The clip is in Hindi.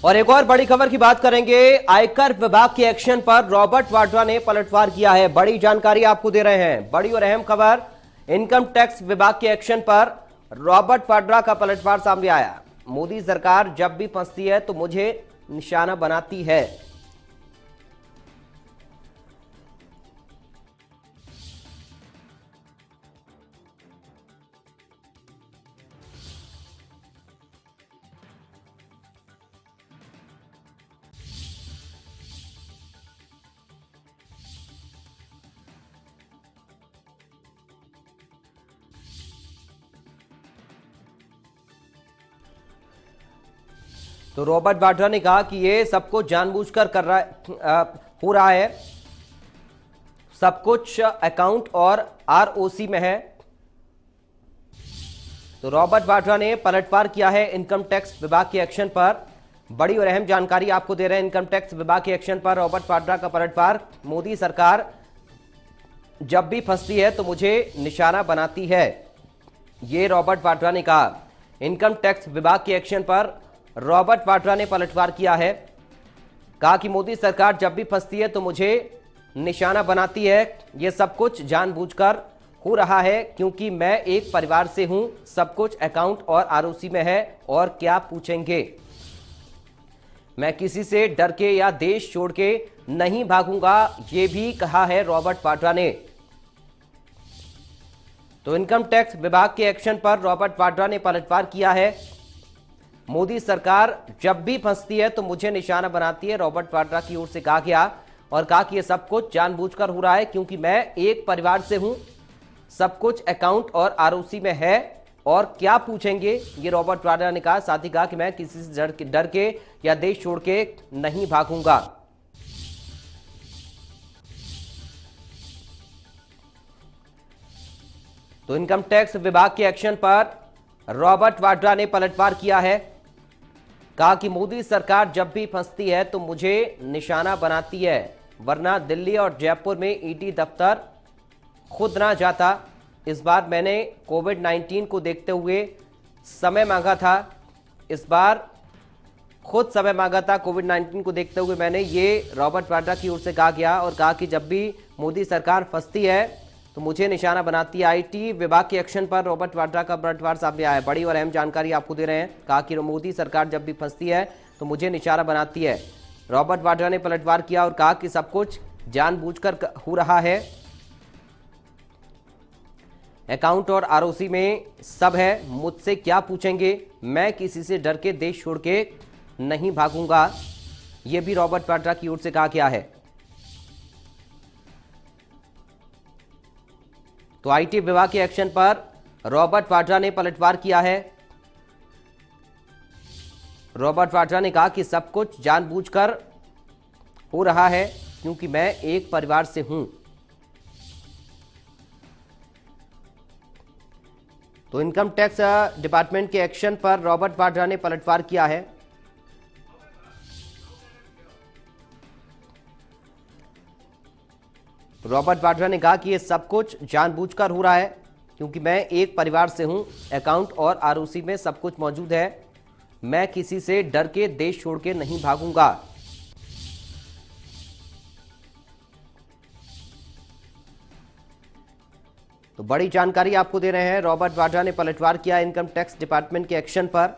और एक और बड़ी खबर की बात करेंगे। आयकर विभाग के एक्शन पर रॉबर्ट वाड्रा ने पलटवार किया है। बड़ी जानकारी आपको दे रहे हैं, बड़ी और अहम खबर। इनकम टैक्स विभाग के एक्शन पर रॉबर्ट वाड्रा का पलटवार सामने आया। मोदी सरकार जब भी फंसती है तो मुझे निशाना बनाती है। तो रॉबर्ट वाड्रा ने कहा कि ये सब कुछ जानबूझकर हो रहा है, सब कुछ अकाउंट और आरओसी में है। तो रॉबर्ट वाड्रा ने पलटवार किया है इनकम टैक्स विभाग के एक्शन पर। बड़ी और अहम जानकारी आपको दे रहे हैं। इनकम टैक्स विभाग के एक्शन पर रॉबर्ट वाड्रा का पलटवार। मोदी सरकार जब भी फंसती है तो मुझे निशाना बनाती है, ये रॉबर्ट वाड्रा ने कहा। इनकम टैक्स विभाग के एक्शन पर रॉबर्ट वाड्रा ने पलटवार किया है। कहा कि मोदी सरकार जब भी फंसती है तो मुझे निशाना बनाती है। यह सब कुछ जानबूझकर हो रहा है क्योंकि मैं एक परिवार से हूं, सब कुछ अकाउंट और आरओसी में है। और क्या पूछेंगे, मैं किसी से डर के या देश छोड़ के नहीं भागूंगा, यह भी कहा है रॉबर्ट वाड्रा ने। तो इनकम टैक्स विभाग के एक्शन पर रॉबर्ट वाड्रा ने पलटवार किया है। मोदी सरकार जब भी फंसती है तो मुझे निशाना बनाती है, रॉबर्ट वाड्रा की ओर से कहा गया। और कहा कि यह सब कुछ जानबूझकर हो रहा है क्योंकि मैं एक परिवार से हूं, सब कुछ अकाउंट और आरओसी में है। और क्या पूछेंगे, ये रॉबर्ट वाड्रा ने कहा। साथ ही कहा कि मैं किसी से डर के या देश छोड़ के नहीं भागूंगा। तो इनकम टैक्स विभाग के एक्शन पर रॉबर्ट वाड्रा ने पलटवार किया है। कहा कि मोदी सरकार जब भी फंसती है तो मुझे निशाना बनाती है, वरना दिल्ली और जयपुर में ईडी दफ्तर खुद ना जाता। इस बार मैंने कोविड-19 को देखते हुए समय मांगा था, इस बार खुद समय मांगा था। कोविड-19 को देखते हुए मैंने, ये रॉबर्ट वाड्रा की ओर से कहा गया। और कहा कि जब भी मोदी सरकार फंसती है तो मुझे निशाना बनाती है। आईटी विभाग के एक्शन पर रॉबर्ट वाड्रा का पलटवार सामने आया है। बड़ी और अहम जानकारी आपको दे रहे हैं। कहा कि मोदी सरकार जब भी फंसती है तो मुझे निशाना बनाती है। रॉबर्ट वाड्रा ने पलटवार किया और कहा कि सब कुछ जानबूझकर हो रहा है, अकाउंट और आरओसी में सब है, मुझसे क्या पूछेंगे, मैं किसी से डर के देश छोड़ के नहीं भागूंगा, यह भी रॉबर्ट वाड्रा की ओर से कहा गया है। तो आईटी विभाग के एक्शन पर रॉबर्ट वाड्रा ने पलटवार किया है। रॉबर्ट वाड्रा ने कहा कि सब कुछ जानबूझकर हो रहा है क्योंकि मैं एक परिवार से हूं। तो इनकम टैक्स डिपार्टमेंट के एक्शन पर रॉबर्ट वाड्रा ने पलटवार किया है। रॉबर्ट वाड्रा ने कहा कि यह सब कुछ जानबूझकर हो रहा है क्योंकि मैं एक परिवार से हूं, अकाउंट और आरओसी में सब कुछ मौजूद है, मैं किसी से डर के देश छोड़ के नहीं भागूंगा। तो बड़ी जानकारी आपको दे रहे हैं। रॉबर्ट वाड्रा ने पलटवार किया इनकम टैक्स डिपार्टमेंट के एक्शन पर।